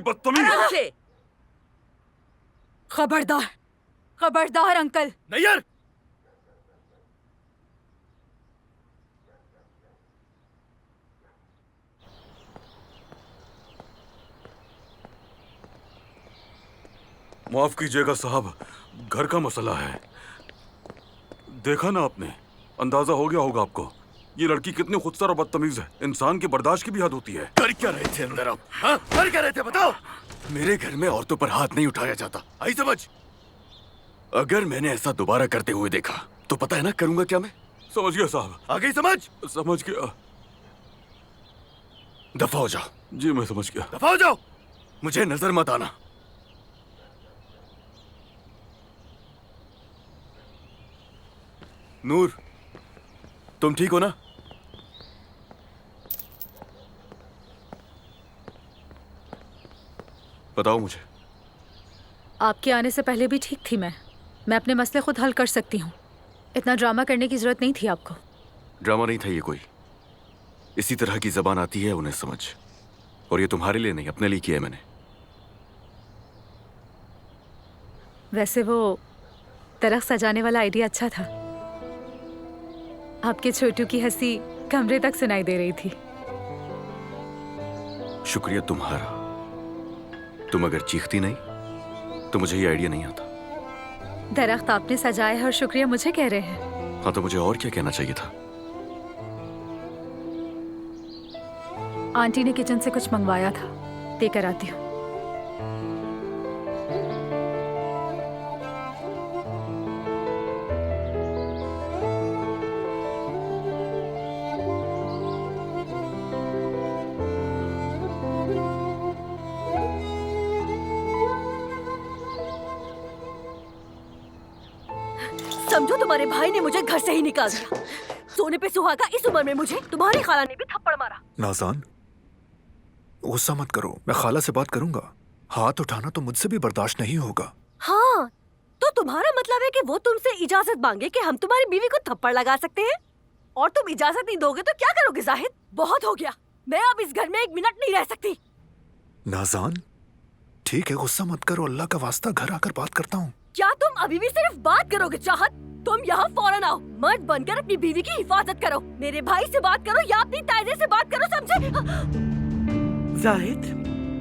बदतमीज। खबरदार, खबरदार अंकल। नैयर, माफ कीजिएगा साहब, घर का मसला है। देखा ना आपने, अंदाजा हो गया होगा आपको ये लड़की कितनी खुदसर और बदतमीज है। इंसान की बर्दाश्त की भी हद होती है। कर क्या रहे थे अंदर आप? हाँ, कर क्या रहे थे बताओ? मेरे घर में औरतों पर हाथ नहीं उठाया जाता, आई समझ? अगर मैंने ऐसा दोबारा करते हुए देखा तो पता है ना करूंगा क्या मैं? समझ गया साहब। आ गई समझ? समझ गया। दफा हो जाओ। जी मैं समझ गया। दफा हो जाओ, मुझे नजर मत आना। नूर, तुम ठीक हो ना? बताओ मुझे। आपके आने से पहले भी ठीक थी मैं अपने मसले खुद हल कर सकती हूँ। इतना ड्रामा करने की जरूरत नहीं थी आपको। ड्रामा नहीं था ये कोई। इसी तरह की जबान आती है उन्हें समझ। और ये तुम्हारे लिए नहीं, अपने लिए किया है मैंने। वैसे वो तरख सजाने वाला आइडिया अच्छा था। आपके छोटू की हंसी कमरे तक सुनाई दे रही थी। शुक्रिया तुम्हारा। तुम अगर चीखती नहीं तो मुझे ये आइडिया नहीं आता। दरख्त आपने सजाया है और शुक्रिया मुझे कह रहे हैं। हाँ, तो मुझे और क्या कहना चाहिए था? आंटी ने किचन से कुछ मंगवाया था, देकर आती हूँ। समझो तुम्हारे भाई ने मुझे घर से ही निकाल दिया। सोने पे सुहागा इस उम्र में मुझे तुम्हारी खाला ने भी थप्पड़ मारा। नाज़ान, गुस्सा मत करो, मैं खाला से बात करूंगा। हाथ उठाना तो मुझसे भी बर्दाश्त नहीं होगा। हाँ, तो तुम्हारा मतलब है कि वो तुमसे इजाजत मांगे कि हम तुम्हारी बीवी को थप्पड़ लगा सकते हैं? और तुम इजाजत नहीं दोगे तो क्या करोगे जाहिद? बहुत हो गया, मैं अब इस घर में एक मिनट नहीं रह सकती। नाज़ान, ठीक है, गुस्सा मत करो, अल्लाह का वास्ता घर आकर बात करता हूँ। क्या तुम अभी भी सिर्फ बात करोगे चाहत? तुम यहाँ फौरन आओ, मर्द बनकर अपनी बीवी की हिफाजत करो। मेरे भाई से बात करो या अपनी तायजे से बात करो, समझे? जाहिद,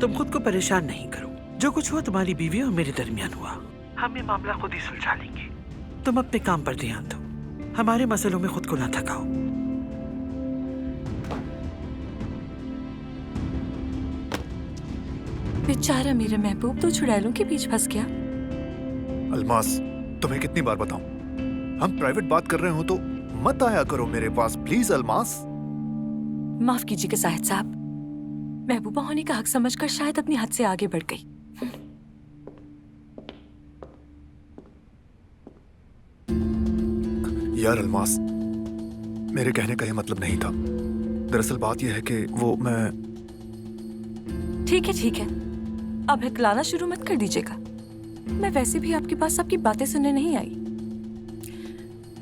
तुम खुद को परेशान नहीं करो। जो कुछ हुआ तुम्हारी बीवी और मेरे दरमियान हुआ, हम ये मामला खुद ही सुलझा लेंगे। तुम अपने काम पर ध्यान दो, हमारे मसलों में खुद को ना थकाओ। बेचारा मेरे महबूब तो चुड़ैलों के बीच फंस गया। अल्मास, तुम्हें कितनी बार बताऊं, हम प्राइवेट बात कर रहे हो तो मत आया करो मेरे पास, प्लीज अल्मास। माफ कीजिएगा जाहिद साहब, महबूबा होने का हक समझकर शायद अपनी हद से आगे बढ़ गई। यार अल्मास, मेरे कहने का ये मतलब नहीं था। दरअसल बात यह है कि वो मैं... ठीक है, अब हिकलाना शुरू मत कर दीजिएगा। मैं वैसे भी आपके पास सबकी बातें सुनने नहीं आई।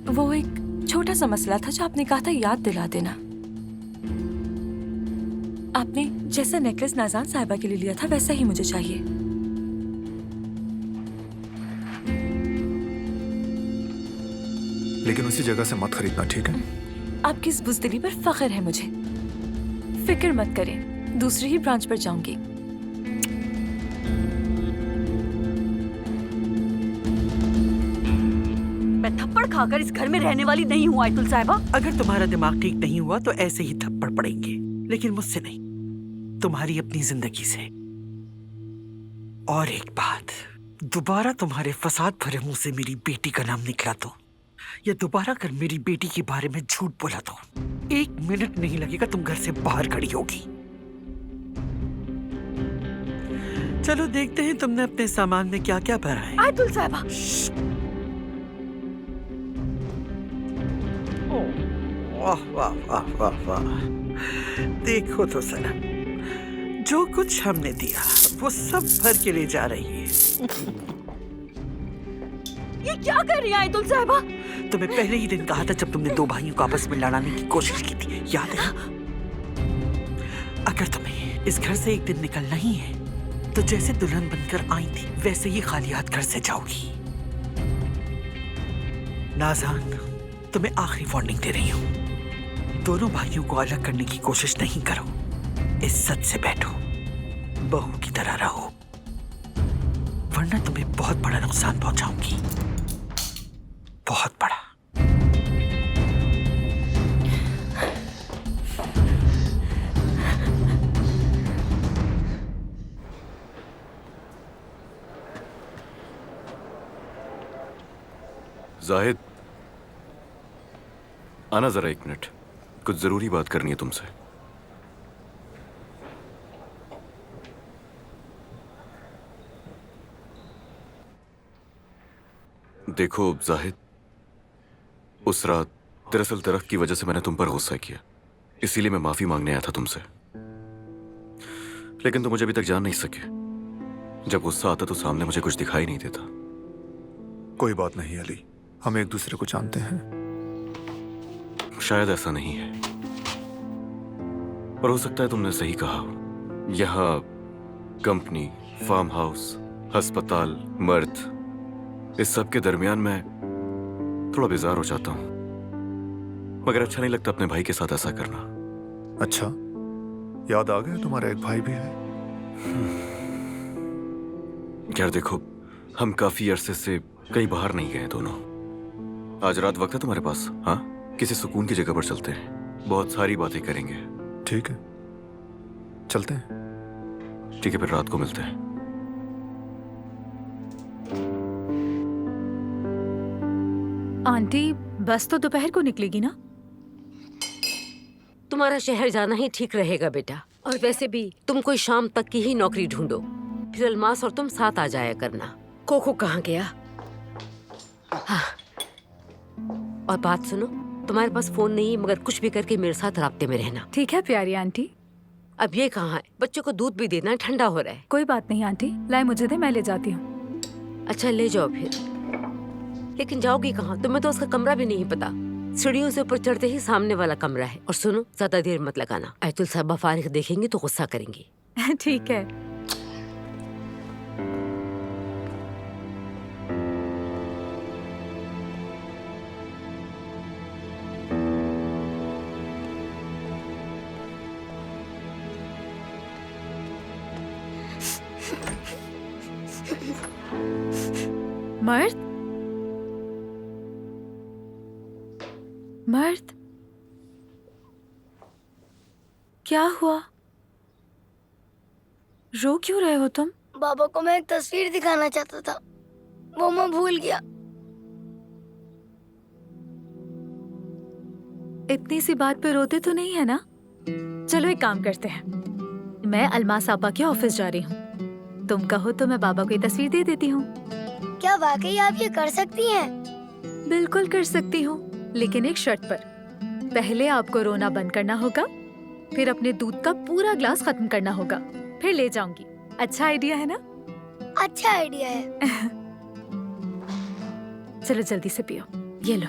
वो एक छोटा सा मसला था जो आपने कहा था याद दिला देना। आपने जैसा नेकलेस नाज़ान साहिबा के लिए लिया था वैसा ही मुझे चाहिए। लेकिन उसी जगह से मत खरीदना, ठीक है? आपकी इस बुज़दिली पर फख्र है मुझे। फिक्र मत करें, दूसरी ही ब्रांच पर जाऊंगी। मैं थप्पड़ खाकर इस घर में रहने वाली नहीं हूँ आयतुल साहिबा। अगर तुम्हारा दिमाग ठीक नहीं हुआ तो ऐसे ही थप्पड़ पड़ेंगे, लेकिन मुझसे नहीं, तुम्हारी अपनी जिंदगी से। और एक बात, दोबारा तुम्हारे फसाद भरे मुंह से मेरी बेटी का नाम निकला तो, या दोबारा कर मेरी बेटी के बारे में झूठ बोला तो 1 मिनट नहीं लगेगा तुम घर से बाहर खड़ी होगी। चलो देखते हैं तुमने अपने सामान में क्या क्या भरा है। आयतुल साहिबा, वाह वाह वाह वाह वाह, देखो तो सनम, जो कुछ हमने दिया वो सब भर के ले जा रही है। ये क्या कर रही है आयतुल साहिबा? तुम्हें पहले ही दिन कहा था जब तुमने 2 भाइयों को आपस में लड़ाने की कोशिश की थी, याद है? अगर तुम्हें इस घर से एक दिन निकलना ही है तो जैसे दुल्हन बनकर आई थी वैसे ही खाली हाथ घर से जाओगी। नाज़ान, तुम्हें आखिरी वार्निंग दे रही हूँ, दोनों भाइयों को अलग करने की कोशिश नहीं करो। इज्जत से बैठो, बहू की तरह रहो, वरना तुम्हें बहुत बड़ा नुकसान पहुंचाऊंगी, बहुत बड़ा। जाहिद, आना जरा 1 मिनट, कुछ जरूरी बात करनी है तुमसे। देखो जाहिद, उस रात दरअसल दरख्त की वजह से मैंने तुम पर गुस्सा किया, इसीलिए मैं माफी मांगने आया था तुमसे। लेकिन तुम मुझे अभी तक जान नहीं सके। जब गुस्सा आता तो सामने मुझे कुछ दिखाई नहीं देता। कोई बात नहीं अली, हम एक दूसरे को जानते हैं। शायद ऐसा नहीं है, पर हो सकता है तुमने सही कहा हो। यहाँ कंपनी, फार्म हाउस, अस्पताल, मर्द, इस सब के दरमियान मैं थोड़ा बेजार हो जाता हूँ। मगर अच्छा नहीं लगता अपने भाई के साथ ऐसा करना। अच्छा, याद आ गया तुम्हारा एक भाई भी है? यार देखो, हम काफी अरसे से कहीं बाहर नहीं गए दोनों। आज रात वक्त है तुम्हारे पास? हाँ, किसी सुकून की जगह पर चलते हैं, बहुत सारी बातें करेंगे। ठीक है, चलते हैं। ठीक है, फिर रात को मिलते हैं। आंटी, बस तो दोपहर को निकलेगी ना? तुम्हारा शहर जाना ही ठीक रहेगा बेटा। और वैसे भी तुम कोई शाम तक की ही नौकरी ढूंढो, फिर अलमास और तुम साथ आ जाया करना। कोको कहाँ गया? हाँ। और बात सुनो, तुम्हारे पास फोन नहीं है, मगर कुछ भी करके मेरे साथ राब्ते में रहना। ठीक है प्यारी आंटी। अब ये कहाँ है? बच्चों को दूध भी देना है, ठंडा हो रहा है। कोई बात नहीं आंटी, लाए मुझे दे, मैं ले जाती हूँ। अच्छा ले जाओ फिर। लेकिन जाओगी कहाँ? तुम्हें तो उसका कमरा भी नहीं पता। सीढ़ियों से ऊपर चढ़ते ही सामने वाला कमरा है। और सुनो, ज्यादा देर मत लगाना, आयतुल साहबा फारिग देखेंगे तो गुस्सा करेंगी। ठीक है। मर्द, मर्द, क्या हुआ? रो क्यों रहे हो तुम? बाबा को मैं एक तस्वीर दिखाना चाहता था, वो मैं भूल गया। इतनी सी बात पे रोते तो नहीं है ना? चलो एक काम करते हैं, मैं अलमास आपा के ऑफिस जा रही हूँ, तुम कहो तो मैं बाबा को ये तस्वीर दे देती हूँ। क्या वाकई आप ये कर सकती हैं? बिल्कुल कर सकती हूँ, लेकिन एक शर्त पर। पहले आपको रोना बंद करना होगा, फिर अपने दूध का पूरा ग्लास खत्म करना होगा, फिर ले जाऊंगी। अच्छा आइडिया है ना? अच्छा आइडिया है। चलो जल्दी से पियो, ये लो।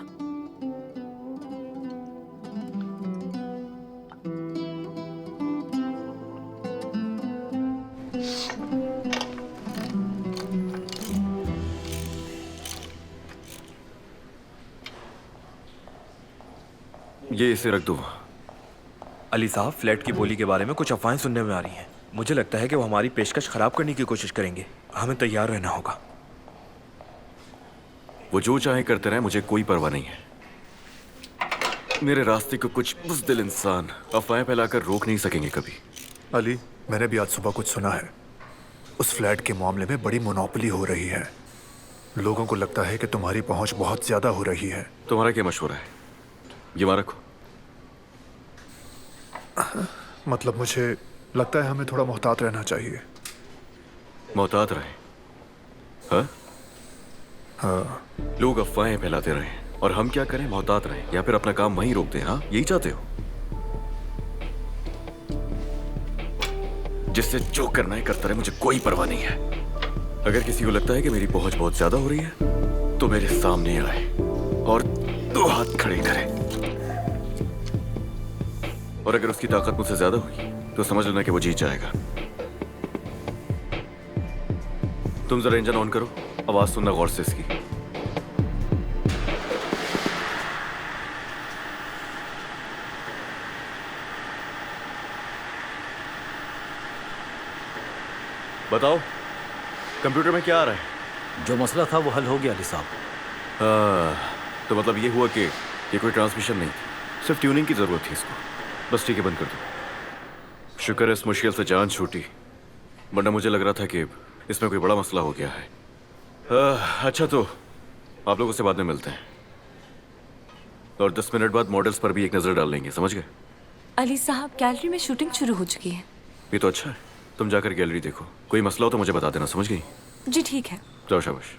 ये इसे रख दो। अली साहब, फ्लैट की बोली के बारे में कुछ अफवाहें सुनने में आ रही हैं। मुझे लगता है कि वो हमारी पेशकश खराब करने की कोशिश करेंगे, हमें तैयार रहना होगा। वो जो चाहे करते रहे, मुझे कोई परवाह नहीं है। मेरे रास्ते को कुछ बुज़दिल इंसान अफवाहें फैलाकर रोक नहीं सकेंगे कभी। अली, मैंने भी आज सुबह कुछ सुना है। उस फ्लैट के मामले में बड़ी मोनोपोली हो रही है। लोगों को लगता है कि तुम्हारी पहुंच बहुत ज्यादा हो रही है। तुम्हारा क्या मशवरा है? ये वहां रखो। मतलब मुझे लगता है हमें थोड़ा मोहतात रहना चाहिए। मोहतात रहे? हाँ? हाँ। लोग अफवाहें फैलाते रहे और हम क्या करें? मोहतात रहें या फिर अपना काम वहीं रोक दें? हाँ, यही चाहते हो? जिससे जो करना है करता रहे, मुझे कोई परवाह नहीं है। अगर किसी को लगता है कि मेरी पहुंच बहुत ज्यादा हो रही है तो मेरे सामने आए और 2 हाथ खड़े करे, और अगर उसकी ताकत मुझसे ज्यादा हुई तो समझ लेना कि वो जीत जाएगा। तुम जरा इंजन ऑन करो, आवाज सुनना गौर से इसकी। बताओ कंप्यूटर में क्या आ रहा है? जो मसला था वो हल हो गया अली साहब। तो मतलब ये हुआ कि ये कोई ट्रांसमिशन नहीं थी, सिर्फ ट्यूनिंग की जरूरत थी इसको। बस ठीक है, बंद कर दो। शुक्र है इस मुश्किल से जान छूटी, वरना मुझे लग रहा था कि इसमें कोई बड़ा मसला हो गया है। अच्छा तो आप लोगों से बाद में मिलते हैं, और 10 मिनट बाद मॉडल्स पर भी एक नजर डाल लेंगे, समझ गए? अली साहब, गैलरी में शूटिंग शुरू हो चुकी है। ये तो अच्छा है, तुम जाकर गैलरी देखो, कोई मसला हो तो मुझे बता देना, समझ गई? जी ठीक है। जाओ, शाबाश।